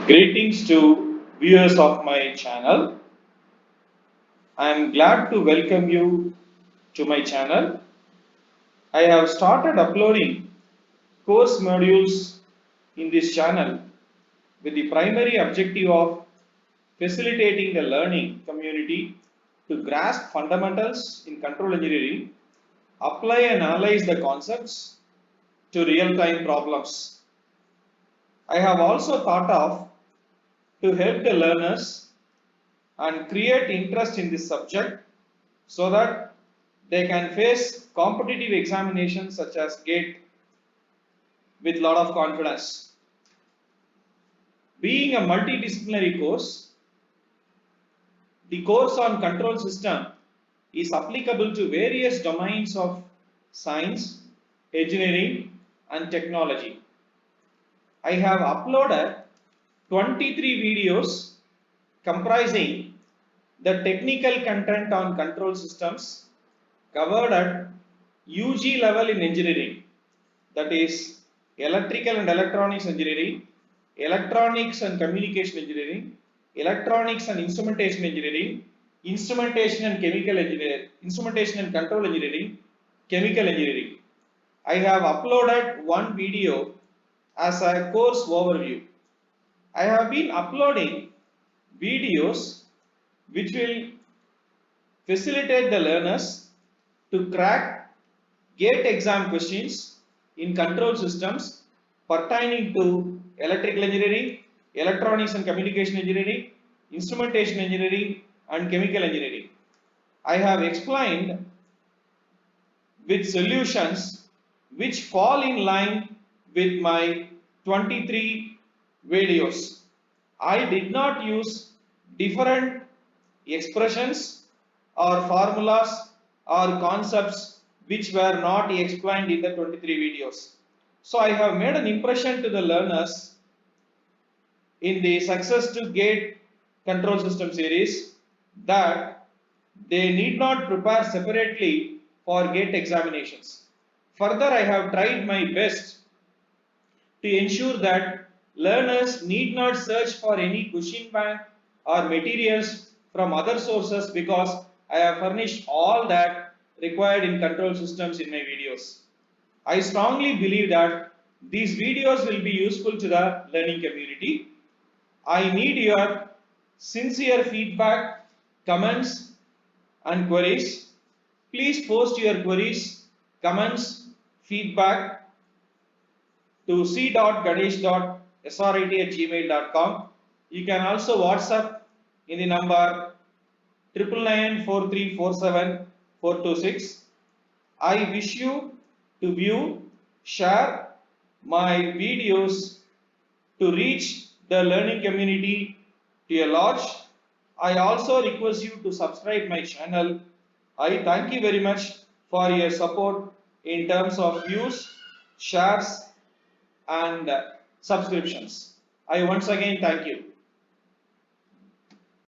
Greetings to viewers of my channel. I am glad to welcome you to my channel. I have started uploading course modules in this channel with the primary objective of facilitating the learning community to grasp fundamentals in control engineering, apply and analyze the concepts to real-time problems. I have also thought of to help the learners and create interest in this subject so that they can face competitive examinations such as GATE with a lot of confidence. Being a multidisciplinary course, the course on control system is applicable to various domains of science, engineering and technology. I have uploaded 23 videos comprising the technical content on control systems covered at UG level in engineering, that is electrical and electronics engineering, electronics and communication engineering, electronics and instrumentation engineering, instrumentation and chemical engineering, instrumentation and control engineering, chemical engineering. I have uploaded one video as a course overview. I have been uploading videos which will facilitate the learners to crack GATE exam questions in control systems pertaining to electrical engineering, electronics and communication engineering, instrumentation engineering and chemical engineering. I have explained with solutions which fall in line with my 23 videos. I did not use different expressions or formulas or concepts which were not explained in the 23 videos. So I have made an impression to the learners in the Success to Gate control system series that they need not prepare separately for GATE examinations. Further, I have tried my best to ensure that learners need not search for any question bank or materials from other sources because I have furnished all that required in control systems in my videos. I strongly believe that these videos will be useful to the learning community. I need your sincere feedback, comments and queries. Please post your queries, comments, feedback to c.ganesh.srit@gmail.com. You can also WhatsApp in the number 9994347 426. I wish you to view, share my videos to reach the learning community to a large. I also request you to subscribe my channel. I thank you very much for your support in terms of views, shares and subscriptions. I once again thank you.